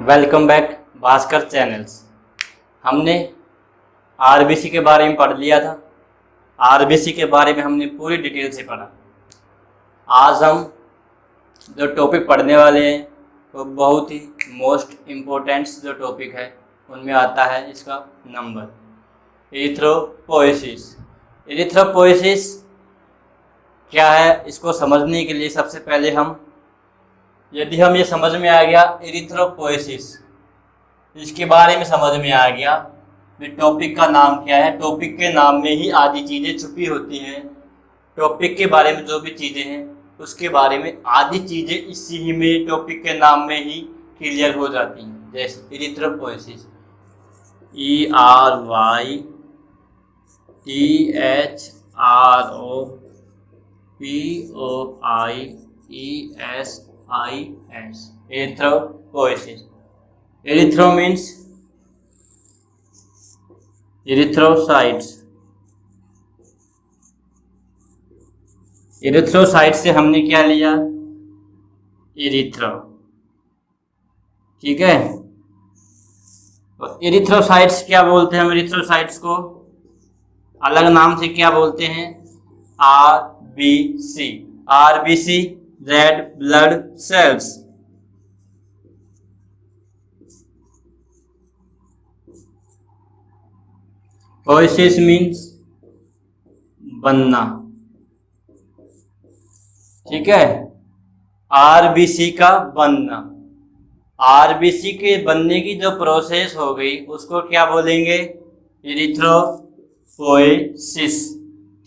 Welcome back Bhaskar channels. हमने RBC के बारे में पढ़ लिया था। आरबीसी के बारे में हमने पूरी डिटेल से पढ़ा। आज हम जो टॉपिक पढ़ने वाले हैं वो बहुत ही मोस्ट इम्पोर्टेंट जो टॉपिक है उनमें आता है इसका नंबर एरिथ्रोपोएसिस। एरिथ्रोपोएसिस क्या है, इसको समझने के लिए सबसे पहले यदि हम ये समझ में आ गया एरिथ्रोपोएसिस, इसके बारे में समझ में आ गया कि टॉपिक का नाम क्या है। टॉपिक के नाम में ही आधी चीज़ें छुपी होती हैं। टॉपिक के बारे में जो भी चीज़ें हैं उसके बारे में आधी चीज़ें इसी ही में टॉपिक के नाम में ही क्लियर हो जाती हैं। जैसे erythropoiesis, ERYTHROPOIESIS, erythropoiesis. Erythro means erythrocytes. Erythrocyte से हमने क्या लिया, एरिथ्रो, ठीक है। तो एरिथ्रोसाइट्स क्या बोलते हैं हम, एरिथ्रोसाइट्स को अलग नाम से क्या बोलते हैं, RBC. RBC red blood cells. Poiesis means बनना, ठीक है। आरबीसी का बनना, आरबीसी के बनने की जो प्रोसेस हो गई उसको क्या बोलेंगे, एरिथ्रोपोएसिस,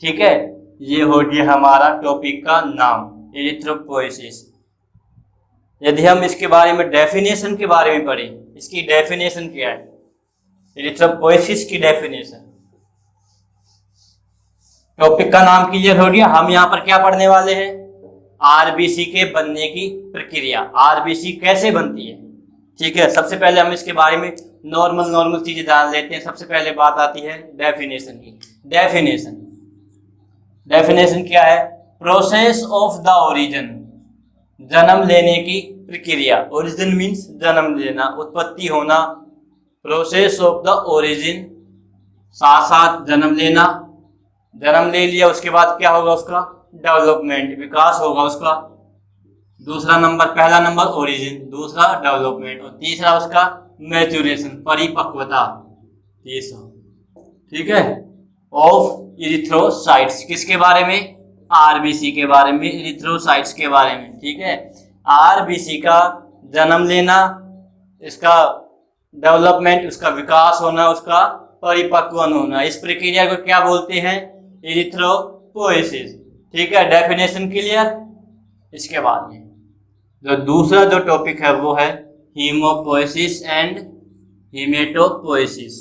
ठीक है। ये हो गया हमारा टॉपिक का नाम, एरिथ्रोपोएसिस। यदि हम इसके बारे में डेफिनेशन के बारे में पढ़ें, इसकी डेफिनेशन क्या है, एरिथ्रोपोएसिस की डेफिनेशन। टॉपिक का नाम क्लियर हो गया। हम यहाँ पर क्या पढ़ने वाले हैं, आरबीसी के बनने की प्रक्रिया, आरबीसी कैसे बनती है, ठीक है। सबसे पहले हम इसके बारे में नॉर्मल चीजें जान लेते हैं। सबसे पहले बात आती है डेफिनेशन की। डेफिनेशन क्या है, प्रोसेस ऑफ द ओरिजिन, जन्म लेने की प्रक्रिया। ओरिजिन मीन्स जन्म लेना, उत्पत्ति होना। प्रोसेस ऑफ द ओरिजिन, साथ साथ जन्म लेना। जन्म ले लिया उसके बाद क्या होगा, उसका डेवलपमेंट, विकास होगा उसका। दूसरा नंबर, पहला नंबर ओरिजिन, दूसरा डेवलपमेंट, और तीसरा उसका मैच्योरेशन, परिपक्वता, तीसरा, ठीक है। ऑफ एरिथ्रोसाइट्स, किसके बारे में, आरबीसी के बारे में, एरिथ्रोसाइट्स के बारे में, ठीक है। आरबीसी का जन्म लेना, इसका डेवलपमेंट, उसका विकास होना, उसका परिपक्वन होना, इस प्रक्रिया को क्या बोलते हैं, एरिथ्रोपोएसिस, ठीक है। Definition clear. इसके बाद में जो दूसरा जो टॉपिक है वो है हीमोपोएसिस एंड हीमेटोपोएसिस।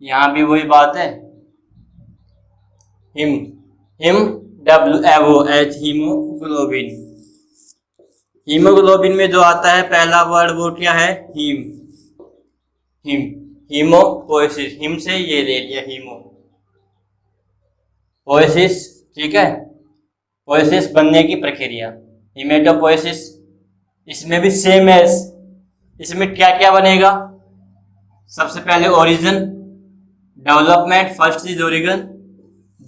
यहां भी वही बात है, हिम WOH, हीमोग्लोबिन। हीमोग्लोबिन में जो आता है पहला वर्ड वो क्या है, हीमोपोएसिस, हिम से ये ले लिया, हीमोपोएसिस, ठीक है। पोएसिस बनने की प्रक्रिया। हीमेटोपोएसिस, इसमें भी सेम है। इसमें क्या क्या बनेगा, सबसे पहले origin, development, first is origin,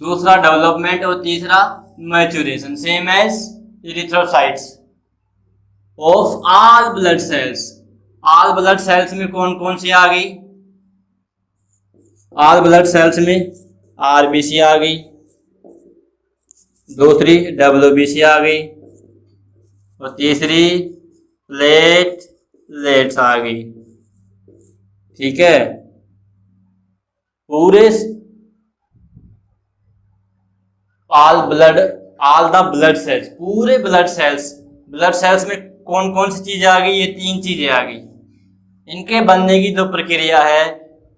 दूसरा डेवलपमेंट, और तीसरा maturation, same as erythrocytes of all blood cells. All blood cells में कौन कौन सी आ गई, ऑल ब्लड सेल्स में आरबीसी आ गई, दूसरी WBC आ गई, और तीसरी प्लेटलेट्स आ गई, ठीक है। पूरे ऑल द ब्लड सेल्स, पूरे ब्लड सेल्स में कौन कौन सी चीजें आ गई, ये 3 चीजें आ गई। इनके बनने की जो प्रक्रिया है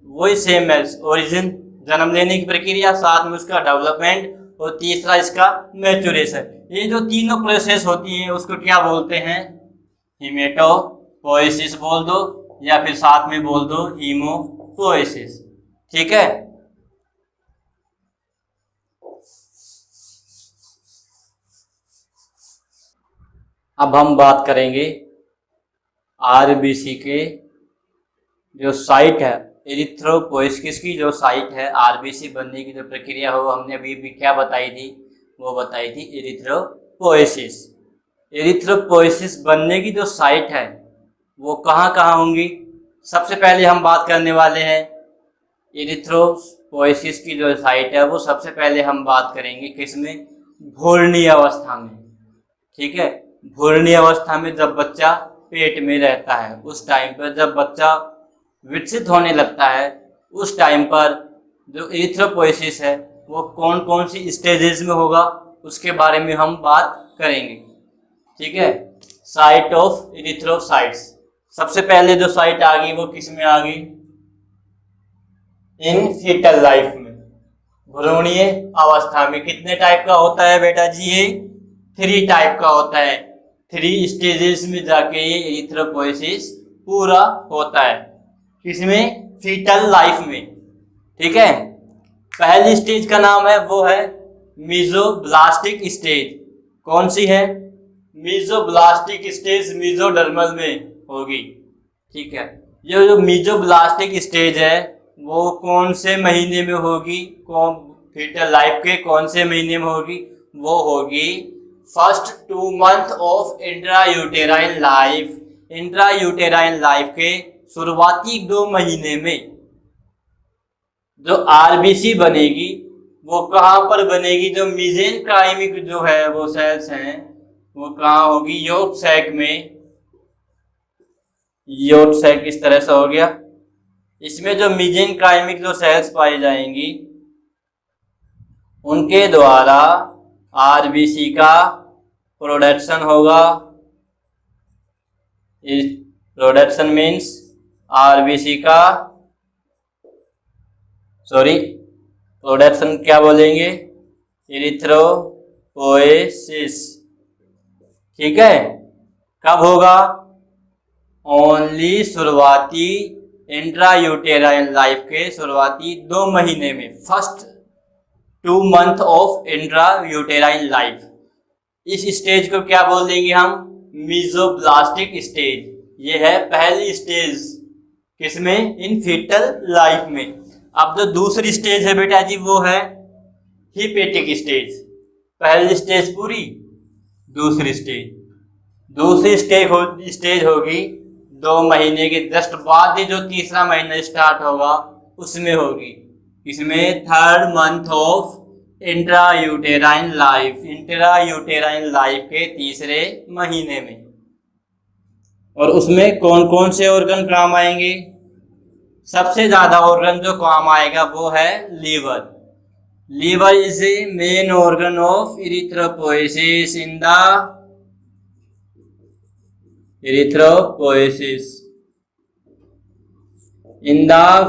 वही सेम है, ओरिजिन, जन्म लेने की प्रक्रिया, साथ में उसका डेवलपमेंट, और तीसरा इसका मैच्योरेशन। ये जो तीनों प्रोसेस होती हैं उसको क्या बोलते हैं, हीमेटोपोएसिस बोल दो, या फिर साथ में बोल दो हीमोपोएसिस, ठीक है। अब हम बात करेंगे आरबीसी के जो साइट है एरिथ्रोपोइसिस की, जो साइट है आरबीसी बनने की जो प्रक्रिया हो, हमने अभी भी क्या बताई थी, वो बताई थी एरिथ्रोपोइसिस। एरिथ्रोपोइसिस बनने की जो साइट है वो कहाँ कहाँ होंगी? सबसे पहले हम बात करने वाले हैं एरिथ्रोपोइसिस की जो साइट है, वो सबसे पहले हम बात करेंगे किसमें? भ्रूणीय अवस्था में। ठीक है, भ्रूणीय अवस्था में जब बच्चा पेट में रहता है, उस टाइम पर जब बच्चा विकसित होने लगता है, उस टाइम पर जो एरिथ्रोपोइसिस है वो कौन कौन सी स्टेजेस में होगा, उसके बारे में हम बात करेंगे। ठीक है, साइट ऑफ एरिथ्रोसाइट्स। सबसे पहले जो साइट आ गई वो किस में आ गई? इन फीटल लाइफ में, भ्रूणीय अवस्था में। कितने टाइप का होता है बेटा जी? ये 3 टाइप का होता है। 3 स्टेजेस में जाके ये एरिथ्रोपोइसिस पूरा होता है। किसमें? फीटल लाइफ में। ठीक है, पहली स्टेज का नाम है वो है मीजोब्लास्टिक स्टेज। कौन सी है? मीजोब्लास्टिक स्टेज मीजोडर्मल में होगी। ठीक है, ये जो मीजोब्लास्टिक स्टेज है वो कौन से महीने में होगी? कौन फीटल लाइफ के कौन से महीने में होगी? वो होगी first 2 month of intrauterine life. Intrauterine life के शुरुआती 2 महीने में जो आरबीसी बनेगी वो कहाँ पर बनेगी? जो मीसेनकाइमिक जो है वो सेल्स हैं वो कहाँ होगी? योक सैक में। योक सैक इस तरह से हो गया। इसमें जो मीसेनकाइमिक जो सेल्स पाई जाएंगी उनके द्वारा आरबीसी का प्रोडक्शन होगा। प्रोडक्शन मीन्स आरबीसी का, सॉरी प्रोडक्शन क्या बोलेंगे? एरिथ्रोपोइसिस। ठीक है, कब होगा? ओनली शुरुआती इंट्रायूटेराइन लाइफ के शुरुआती 2 महीने में, first 2 month of intrauterine life. इस स्टेज को क्या बोल देंगे हम? मीजोब्लास्टिक स्टेज। ये है पहली स्टेज किसमें? इन फीटल लाइफ में। अब जो दूसरी स्टेज है बेटा जी वो है हिपेटिक स्टेज। पहली स्टेज पूरी, दूसरी स्टेज होगी 2 महीने के जस्ट बाद ही जो तीसरा महीना स्टार्ट होगा उसमें होगी। इसमें 3rd month of intrauterine life. Intrauterine life के तीसरे महीने में। और उसमें कौन कौन से ऑर्गन काम आएंगे? सबसे ज्यादा ऑर्गन जो काम आएगा वो है liver. Liver is a main organ of erythropoiesis in the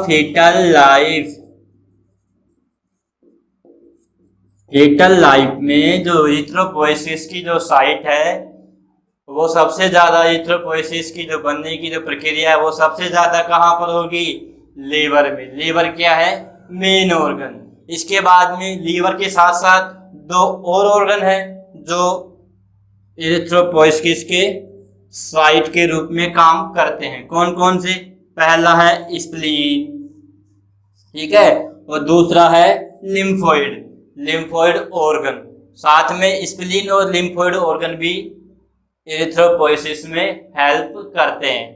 fetal life. Fetal life में जो एरिथ्रोपोइसिस की जो साइट है वो सबसे ज्यादा, एरिथ्रोपोइसिस की जो बनने की जो प्रक्रिया है वो सबसे ज्यादा कहाँ पर होगी? लीवर में। लीवर क्या है? Main organ. इसके बाद में लीवर के साथ साथ 2 और ऑर्गन है जो एरिथ्रोपोइसिस के साइट के रूप में काम करते हैं। कौन कौन से? पहला है स्प्लीन, ठीक है, और दूसरा है लिम्फोइड ऑर्गन। साथ में स्प्लीन और लिम्फोइड ऑर्गन भी एरिथ्रोपोइसिस में हेल्प करते हैं।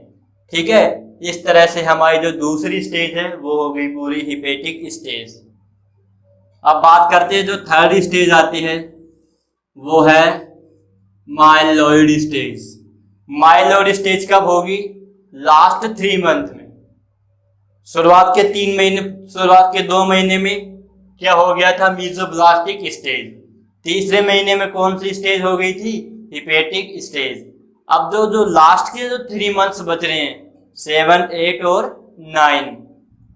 ठीक है, इस तरह से हमारी जो दूसरी स्टेज है वो हो गई पूरी हिपेटिक स्टेज। अब बात करते हैं जो 3rd स्टेज आती है वो है माइलॉइड स्टेज। माइलॉइड स्टेज कब होगी? लास्ट 3 मंथ में। शुरुआत के 2 महीने में क्या हो गया था? मीजोब्लास्टिक स्टेज। तीसरे महीने में कौन सी स्टेज हो गई थी? Hepatic stage. अब जो लास्ट के जो 3 मंथ्स बच रहे हैं 7, 8 और 9,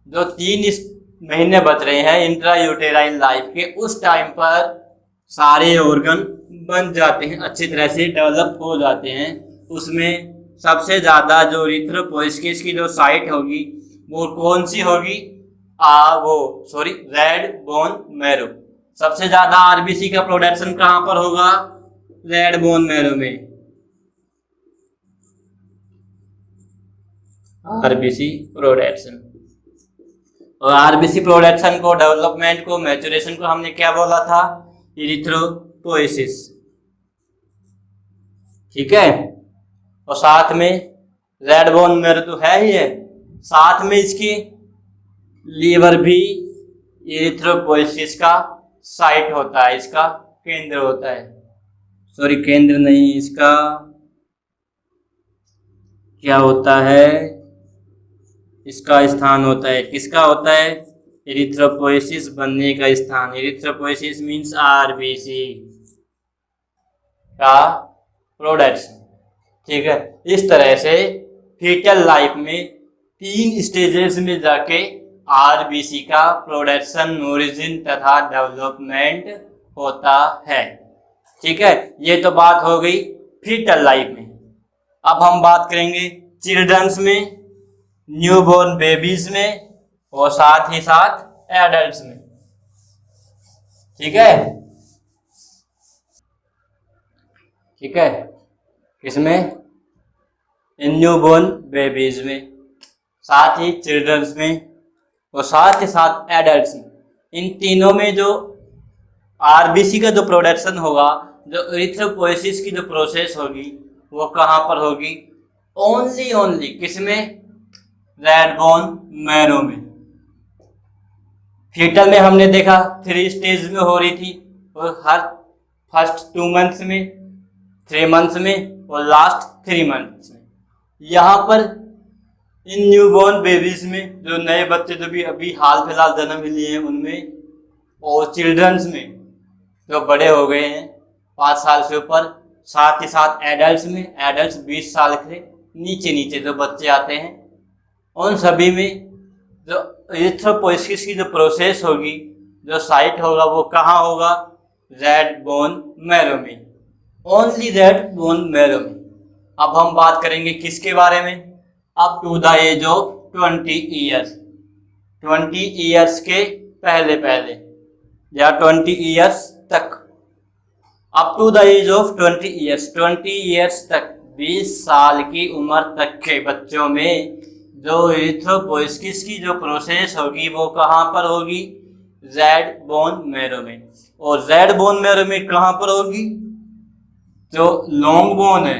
जो 3 महीने बच रहे हैं इंट्रायूटेराइन लाइफ के, उस टाइम पर सारे ऑर्गन बन जाते हैं, अच्छी तरह से डेवलप हो जाते हैं। उसमें सबसे ज्यादा जो एरिथ्रोपोइसिस की जो साइट होगी वो कौन सी होगी? Red bone marrow. सबसे ज्यादा आरबीसी का प्रोडक्शन कहां पर होगा? रेड बोन मैरो में। RBC production. और आरबीसी प्रोडक्शन को, डेवलपमेंट को, मैचुरेशन को हमने क्या बोला था? इरिथ्रोपोइसिस। ठीक है। और साथ में रेड बोन मेरो तो है ही है, साथ में इसकी लीवर भी इरिथ्रोपोइसिस का साइट होता है, इसका केंद्र होता है। सॉरी, केंद्र नहीं, इसका क्या होता है? इसका स्थान होता है। किसका होता है? इरिथ्रोपोइसिस बनने का स्थान। इरिथ्रोपोइसिस मीन्स आरबीसी का प्रोडक्शन। ठीक है। इस तरह से फीटल लाइफ में 3 स्टेजेस में जाके आरबीसी का प्रोडक्शन, ओरिजिन तथा डेवलपमेंट होता है। ठीक है। ये तो बात हो गई फीटल लाइफ में। अब हम बात करेंगे चिल्ड्रंस में, न्यूबॉर्न बेबीज में और साथ ही साथ एडल्ट्स में। ठीक है। ठीक है। किसमें? इन न्यूबॉर्न बेबीज में, साथ ही चिल्ड्रंस में और साथ ही साथ एडल्ट्स में। इन तीनों में जो आरबीसी का जो प्रोडक्शन होगा, जो इरिथ्रोपोइसिस की जो प्रोसेस होगी, वो कहाँ पर होगी? ओनली किसमें? रेड बोन मैरो में। फीटल में हमने देखा 3 स्टेज में हो रही थी, और हर फर्स्ट 2 मंथ्स में, 3 मंथ्स में और लास्ट 3 मंथ्स में। यहाँ पर इन न्यूबॉर्न बेबीज में, जो नए बच्चे जो भी अभी हाल फिलहाल जन्म लिए हैं उनमें, और चिल्ड्रंस में जो बड़े हो गए हैं 5 साल से ऊपर, साथ ही साथ एडल्ट्स में, एडल्ट्स 20 साल के नीचे जो बच्चे आते हैं, उन सभी में जो इरिथ्रोपोइसिस की जो प्रोसेस होगी, जो साइट होगा, वो कहाँ होगा? रेड बोन मैरो में। ओनली रेड बोन मैरो में। अब हम बात करेंगे किसके बारे में? Up to the age of 20 years. 20 years के पहले या 20 ईयर्स तक। Up to the age of 20 years, 20 years तक, 20 साल की उम्र तक के बच्चों में जो इरिथ्रोपोइसिस की जो प्रोसेस होगी, वो कहाँ पर होगी? रेड बोन मैरो में। और रेड बोन मैरो में कहाँ पर होगी? जो लॉन्ग बोन है,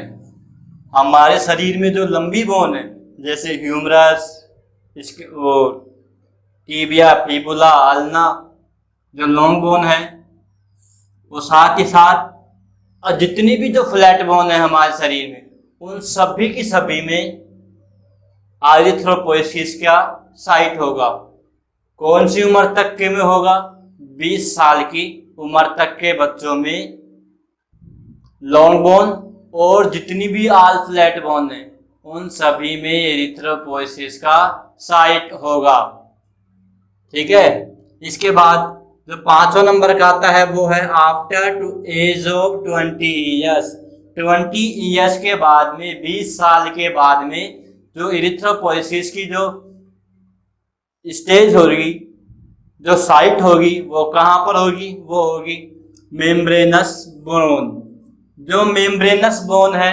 हमारे शरीर में जो लंबी बोन है, जैसे ह्यूमरस, इसके वो टीबिया, फिबुला, अल्ना, जो लॉन्ग बोन है, वो साथ ही साथ जितनी भी जो फ्लैट बोन है हमारे शरीर में, उन सभी की सभी में इरिथ्रोपोइसिस का साइट होगा। कौन सी उम्र तक के में होगा? 20 साल की उम्र तक के बच्चों में लॉन्ग बोन और जितनी भी आल फ्लैट बोन है, उन सभी में एरिथ्रोपोइसिस का साइट होगा। ठीक है। इसके बाद जो 5वां नंबर का आता है वो है after age of 20 years. 20 years के बाद में, 20 साल के बाद में जो एरिथ्रोपोइसिस की जो स्टेज होगी, जो साइट होगी, वो कहाँ पर होगी? वो होगी मेम्ब्रेनस बोन। जो मेम्ब्रेनस बोन है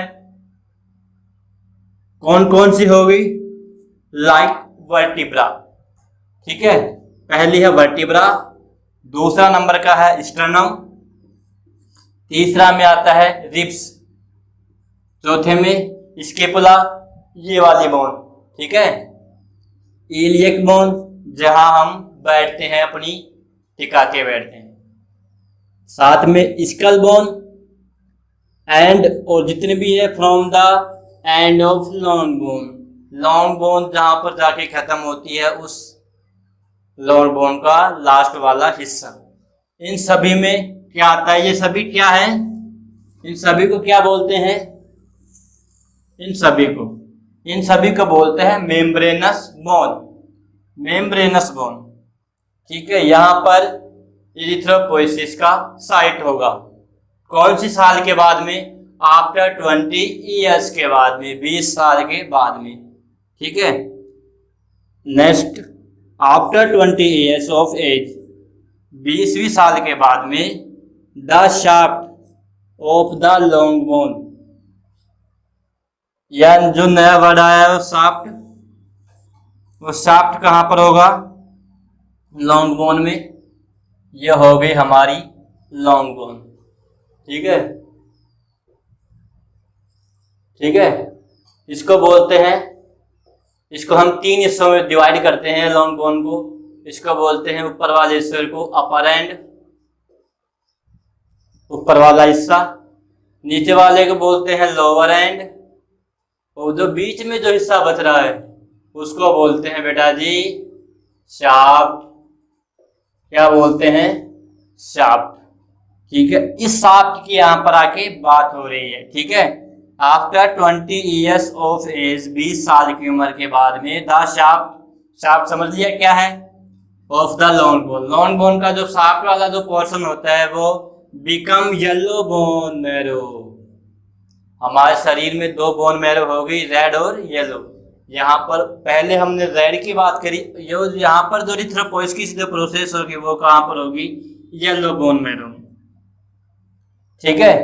कौन कौन सी होगी? Like vertebra. ठीक है। पहली है वर्टिब्रा, दूसरा नंबर का है स्टर्नम, तीसरा में आता है रिब्स, चौथे में स्केपुला, ये वाली बोन। ठीक है। इलियक बोन, जहां हम बैठते हैं, अपनी टिका के बैठते हैं, साथ में स्कल बोन एंड, और जितने भी है from the end of long bone. Long bone जहां पर जाके खत्म होती है, उस लॉन्ग बोन का लास्ट वाला हिस्सा। इन सभी में क्या आता है? ये सभी क्या है? इन सभी को क्या बोलते हैं? इन सभी को बोलते हैं मेम्ब्रेनस बोन। Membranes bone. ठीक है। यहाँ पर एरिथ्रोपोइसिस का साइट होगा। कौन सी साल के बाद में? आफ्टर 20 ईयर्स के बाद में, 20 साल के बाद में। ठीक है। Next, after 20 years of age, 20वीं साल के बाद में, the shaft of the long bone, या जो नया वर्ड आया है शाफ्ट, वो शाफ्ट कहाँ पर होगा? लॉन्ग बोन में। ये हो गई हमारी लॉन्ग बोन। ठीक है, ठीक है। इसको बोलते हैं, इसको हम 3 हिस्सों में डिवाइड करते हैं लॉन्ग बोन को। इसको बोलते हैं ऊपर वाले हिस्से को अपर एंड, ऊपर वाला हिस्सा। नीचे वाले को बोलते हैं लोअर एंड, और जो बीच में जो हिस्सा बच रहा है उसको बोलते हैं बेटा जी शाफ्ट। क्या बोलते हैं? शाफ्ट। ठीक है, इस शाफ्ट की यहां पर आके बात हो रही है। ठीक है, आफ्टर 20 ईयर्स ऑफ एज, 20 साल की उम्र के बाद में द शाफ्ट, शाफ्ट समझ लिया क्या है? Of the long bone. Long bone का जो शाफ्ट वाला जो पोर्शन होता है वो बिकम येलो बोन मैरो। हमारे शरीर में 2 बोन मैरो हो गई, रेड और येलो। यहाँ पर पहले हमने रेड की बात करी, यहाँ पर जो इरिथ्रोपोइएसिस जो प्रोसेस होगी वो कहाँ पर होगी? Yellow bone marrow. ठीक है,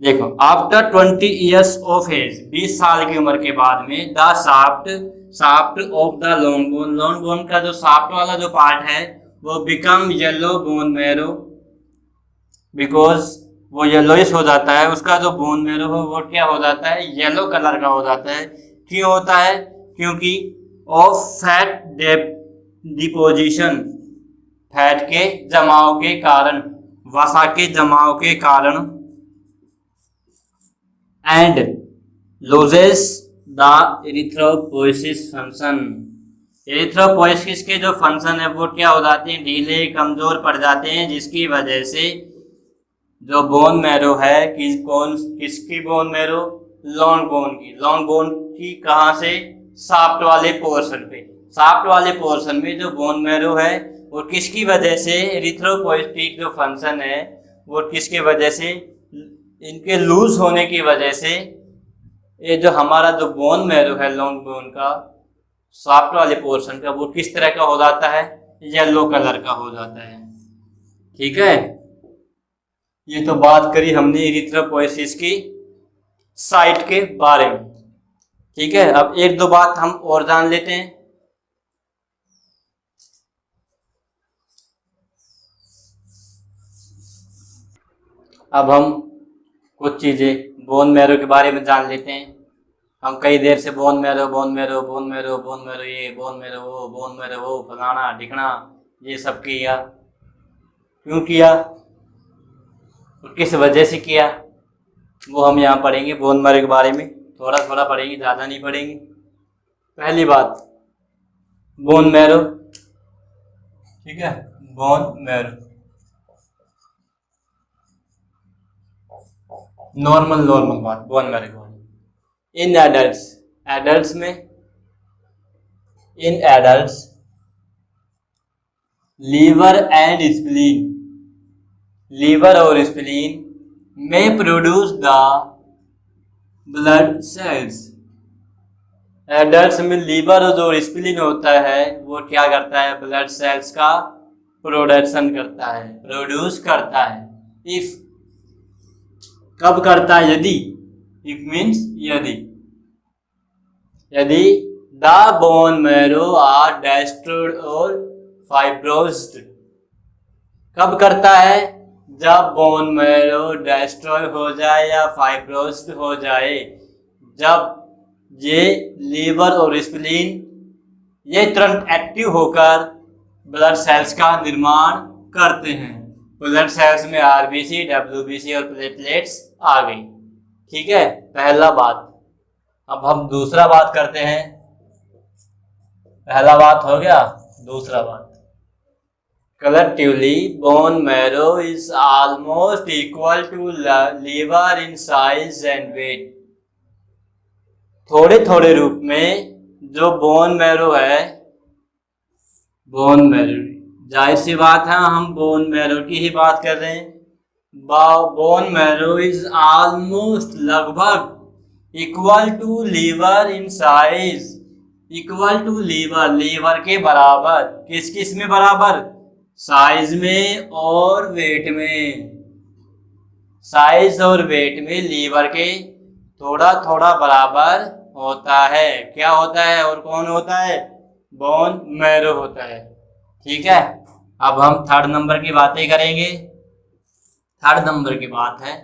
देखो आफ्टर 20 ईयर्स ऑफ एज, 20 साल की उम्र के बाद में the shaft, shaft of the long bone, long bone का जो शाफ्ट वाला जो पार्ट है वो become yellow bone marrow, because वो येलोइश हो जाता है। उसका जो बोन मैरो हो वो क्या हो जाता है? येलो कलर का हो जाता है। क्यों होता है? क्योंकि ऑफ फैट डिपोजिशन, फैट के जमाव के कारण, वसा के जमाव के कारण, एंड लूजेस द इरिथ्रोपोइएसिस फंक्शन। इरिथ्रोपोइएसिस के जो फंक्शन है वो क्या हो जाते हैं? ढीले, कमजोर पड़ जाते हैं, जिसकी वजह से जो बोन मैरो है, किसकी बोन मैरो? लॉन्ग बोन की। लॉन्ग बोन की कहाँ से? शाफ्ट वाले पोर्शन पे। शाफ्ट वाले पोर्शन में जो बोन मैरो है वो किसकी वजह से? इरिथ्रोपोइएटिक जो फंक्शन है वो किसके वजह से? इनके लूज होने की वजह से ये जो हमारा जो बोन मैरो है लॉन्ग बोन का, शाफ्ट वाले पोर्शन का, वो किस तरह का हो जाता है? येलो कलर का हो जाता है। ठीक है, ये तो बात करी हमने इरिथ्रोपोइएसिस की साइट के बारे में। ठीक है, अब 1-2 बात हम और जान लेते हैं। अब हम कुछ चीजें बोन मैरो के बारे में जान लेते हैं। हम कई देर से bone marrow bone marrow bone marrow bone marrow, ये बोन मैरो वो, बोन मैरो वो, फलाना ढिकना, ये सब किया। क्यों किया और किस वजह से किया वो हम यहाँ पढ़ेंगे। बोन मैरो के बारे में थोड़ा थोड़ा पढ़ेंगे, ज़्यादा नहीं पढ़ेंगे। पहली बात, बोन मैरो। ठीक है, बोन मैरो नॉर्मल बात, बोन मैरो के बारे में। इन एडल्ट्स, एडल्ट्स में, in adults liver and spleen, liver और स्प्लीन में produce the blood cells. Adults में लीवर और स्प्लीन होता है वो क्या करता है? ब्लड सेल्स का प्रोडक्शन करता है, प्रोड्यूस करता है। इफ, कब करता है? यदि, इफ मीन्स यदि, यदि the bone marrow are destroyed और फाइब्रोज्ड। कब करता है? जब बोन मैरो डिस्ट्रॉय हो जाए या फाइब्रोज्ड हो जाए, जब ये लीवर और स्प्लीन ये तुरंत एक्टिव होकर ब्लड सेल्स का निर्माण करते हैं। ब्लड सेल्स में आरबीसी, डब्ल्यूबीसी और प्लेटलेट्स आ गई। ठीक है, पहला बात। अब हम दूसरा बात करते हैं। पहला बात हो गया, दूसरा बात। Collectively, bone marrow is almost equal to liver in size and weight. थोड़े थोड़े रूप में जो बोन मैरो है, बोन मैरो, जाहिर सी बात है हम बोन मैरो की ही बात कर रहे हैं। बोन मैरो इज ऑलमोस्ट, लगभग, equal to liver in size, equal to liver, liver के बराबर। किस किस में बराबर? साइज में और वेट में। साइज और वेट में लीवर के थोड़ा थोड़ा बराबर होता है। क्या होता है और कौन होता है? बोन मैरो होता है। ठीक है, अब हम थर्ड नंबर की बातें करेंगे। थर्ड नंबर की बात है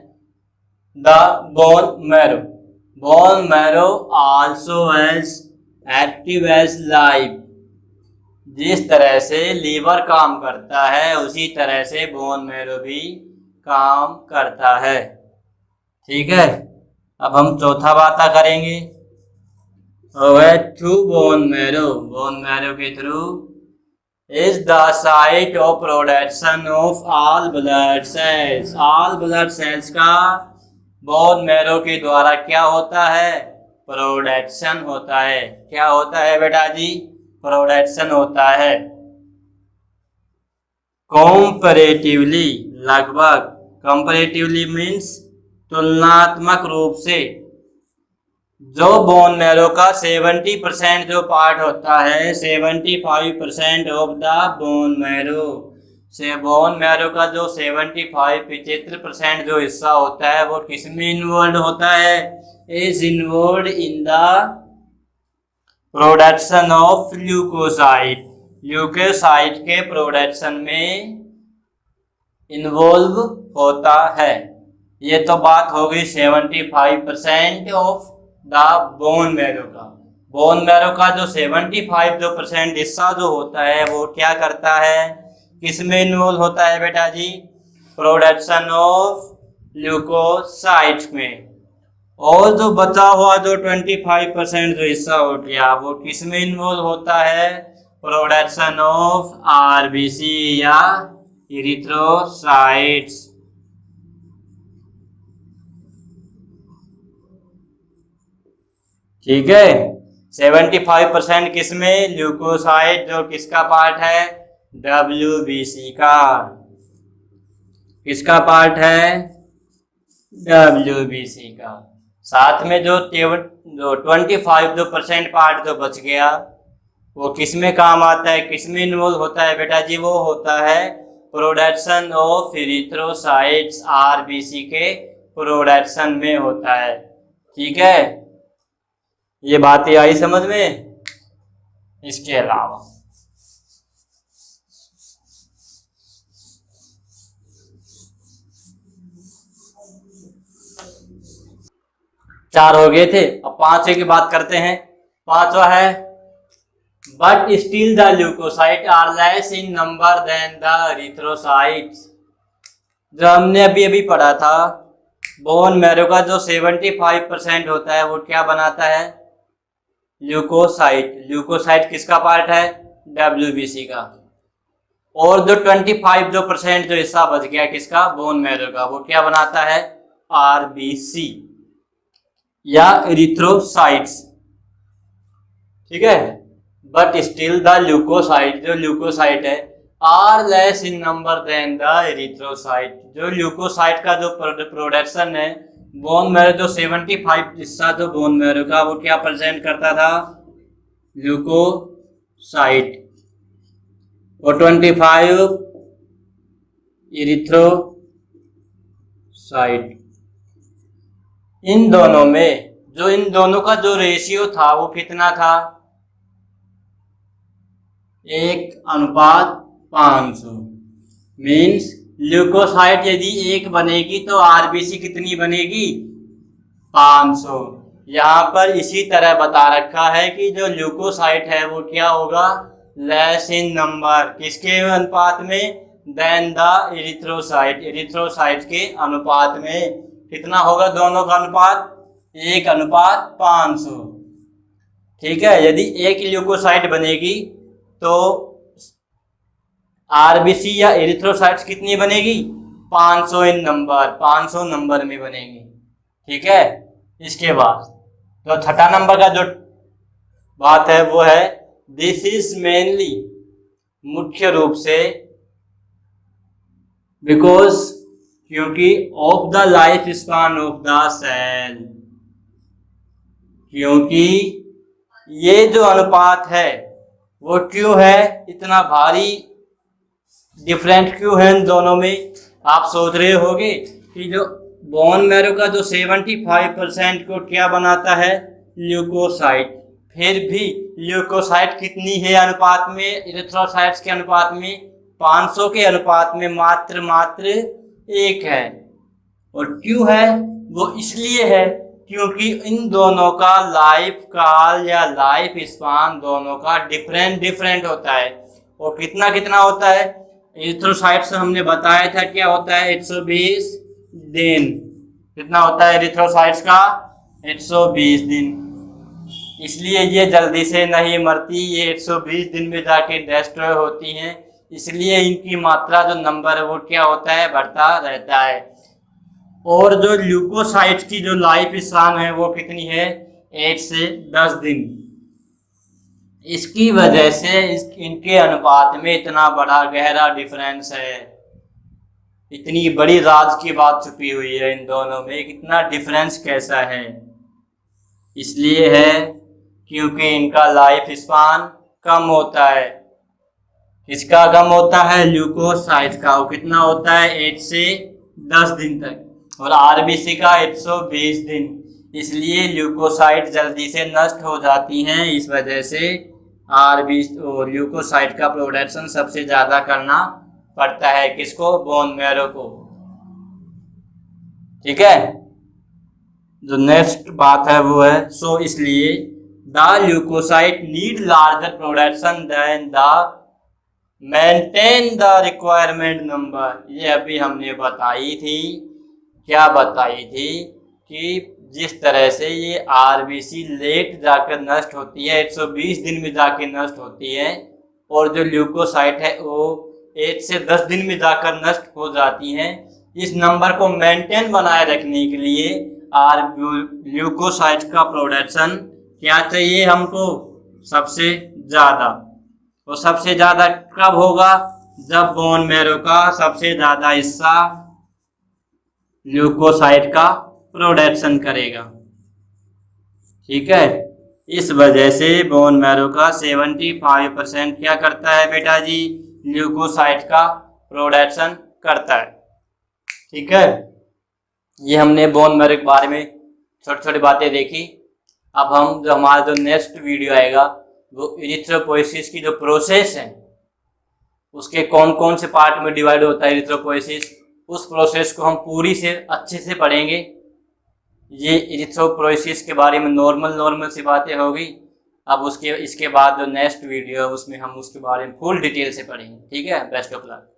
the bone marrow. Bone marrow also as active as life. जिस तरह से लीवर काम करता है उसी तरह से बोन मैरो भी काम करता है। ठीक है, अब हम चौथा बात करेंगे through bone marrow. Bone marrow के through is the site of production of all blood cells. All blood cells का बोन मैरो के द्वारा क्या होता है? प्रोडक्शन होता है। क्या होता है बेटा जी? प्रोडक्शन होता है। कंपैरेटिवली, लगभग, कंपैरेटिवली मीन्स तुलनात्मक रूप से, जो बोन मैरो का 70% जो पार्ट होता है, 75% ऑफ द बोन मैरो से, बोन मैरो का जो 75% जो हिस्सा होता है वो किस में इन्वॉल्व होता है? Is involve in the production of leucocyte. Leucocyte के प्रोडक्शन में इन्वॉल्व होता है। ये तो बात हो गई 75% ऑफ द बोन मैरो का। बोन मैरो का जो 75% हिस्सा जो होता है वो क्या करता है? किस में इन्वॉल्व होता है बेटा जी? प्रोडक्शन ऑफ ल्यूकोसाइट्स में। और जो बचा हुआ जो 25% जो हिस्सा हो गया वो किस में इन्वॉल्व होता है? प्रोडक्शन ऑफ आरबीसी या इरिथ्रोसाइट्स। ठीक है, 75% किस में? ल्यूकोसाइट, जो किसका पार्ट है? डब्ल्यूबीसी का। किसका पार्ट है? डब्ल्यूबीसी का। साथ में जो 25% पार्ट जो बच गया वो किस में काम आता है? किस में इन्वॉल्व होता है बेटा जी? वो होता है प्रोडक्शन ऑफ इरिथ्रोसाइट्स, आरबीसी के प्रोडक्शन में होता है। ठीक है, ये बातें आई समझ में? इसके अलावा चार हो गए थे, अब पांचवे की बात करते हैं। पांचवा है but still the leucocyte are less in number than the erythrocytes. जो हमने अभी अभी पढ़ा था, बोन मैरो का जो 75% होता है वो क्या बनाता है? ल्यूकोसाइट। ल्यूकोसाइट किसका पार्ट है? डब्ल्यूबीसी का। और जो 25% जो हिस्सा बच गया किसका? बोन मैरो का, वो क्या बनाता है? आरबीसी या इरिथ्रोसाइट्स। ठीक है, बट स्टिल द ल्यूकोसाइट, जो ल्यूकोसाइट है, are less in number than the erythrocyte. जो ल्यूकोसाइट का जो प्रोडक्शन है बोन मैरो, जो 75 हिस्सा जो बोन मैरो का वो क्या प्रेजेंट करता था? ल्यूकोसाइट। और 25 इरिथ्रोसाइट। इन दोनों में जो इन दोनों का जो रेशियो था वो कितना था? 1:500। मीन्स ल्यूकोसाइट यदि 1 बनेगी तो आरबीसी कितनी बनेगी? 500। यहाँ पर इसी तरह बता रखा है कि जो ल्यूकोसाइट है वो क्या होगा? लेस इन नंबर, किसके अनुपात में? Then the erythrocyte. इरिथ्रोसाइट के अनुपात में। कितना होगा दोनों का अनुपात? 1:500। ठीक है, यदि एक ल्यूकोसाइट बनेगी तो आरबीसी या इरिथ्रोसाइट्स कितनी बनेगी? 500 इन नंबर, 500 नंबर में बनेगी। ठीक है, इसके बाद तो छठा नंबर का जो बात है वो है दिस इज मेनली, मुख्य रूप से, बिकॉज, क्योंकि, of the life span of the cell. क्योंकि ये जो अनुपात है वो क्यों है इतना भारी डिफरेंट क्यों है इन दोनों में? आप सोच रहे होंगे कि जो बोन मैरो का जो 75% को क्या बनाता है? ल्यूकोसाइट। फिर भी ल्यूकोसाइट कितनी है अनुपात में, इरिथ्रोसाइट्स के अनुपात में 500 के अनुपात में मात्र 1 है। और क्यों है, वो इसलिए है क्योंकि इन दोनों का लाइफ काल या लाइफ स्पान दोनों का डिफरेंट होता है। और कितना होता है, इरिथ्रोसाइट्स हमने बताया था क्या होता है, 120 दिन। कितना होता है इरिथ्रोसाइट्स का, 120 दिन। इसलिए ये जल्दी से नहीं मरती, ये 120 दिन में जाके डिस्ट्रॉय होती हैं। इसलिए इनकी मात्रा जो नंबर है वो क्या होता है, बढ़ता रहता है। और जो ल्यूकोसाइट्स की जो लाइफ स्पान है वो कितनी है, 8 से 10 दिन। इसकी वजह से इनके अनुपात में इतना बड़ा गहरा डिफरेंस है। इतनी बड़ी राज की बात छुपी हुई है इन दोनों में, कितना डिफरेंस कैसा है। इसलिए है क्योंकि इनका लाइफ स्पान कम होता है। इसका कम होता है ल्यूकोसाइट्स का, वो कितना होता है, 8 से 10 दिन तक। और आरबीसी का 120 दिन। इसलिए ल्यूकोसाइट जल्दी से नष्ट हो जाती हैं। इस वजह से ल्यूकोसाइट का प्रोडक्शन सबसे ज़्यादा करना पड़ता है किसको, बोन मैरो को। ठीक है, जो नेक्स्ट बात है वो है, सो इसलिए the leucocyte need larger production than the maintain the requirement number. ये अभी हमने बताई थी, क्या बताई थी कि जिस तरह से ये आरबीसी लेट जाकर नष्ट होती है, 120 दिन में जाकर नष्ट होती है, और जो ल्यूकोसाइट है वो 8 से 10 दिन में जाकर नष्ट हो जाती हैं। इस नंबर को मेंटेन बनाए रखने के लिए ल्यूकोसाइट का प्रोडक्शन क्या चाहिए हमको, सबसे ज़्यादा। तो सबसे ज़्यादा कब होगा, जब बोन मैरो का सबसे ज़्यादा हिस्सा ल्यूकोसाइट का प्रोडक्शन करेगा। ठीक है, इस वजह से बोन मैरो का 75% क्या करता है बेटा जी, ल्यूकोसाइट का प्रोडक्शन करता है। ठीक है, ये हमने बोन मैरो के बारे में छोटी छोटी बातें देखी। अब हम जो हमारा जो नेक्स्ट वीडियो आएगा वो इरिथ्रोपोइसिस की जो प्रोसेस है, उसके कौन कौन से पार्ट में डिवाइड होता है इरिथ्रोपोइसिस, उस प्रोसेस को हम पूरी से अच्छे से पढ़ेंगे। ये इरिथ्रोपोइसिस के बारे में नॉर्मल सी बातें होगी। अब इसके बाद जो नेक्स्ट वीडियो है उसमें हम उसके बारे में फुल डिटेल से पढ़ेंगे। ठीक है, बेस्ट ऑफ लक।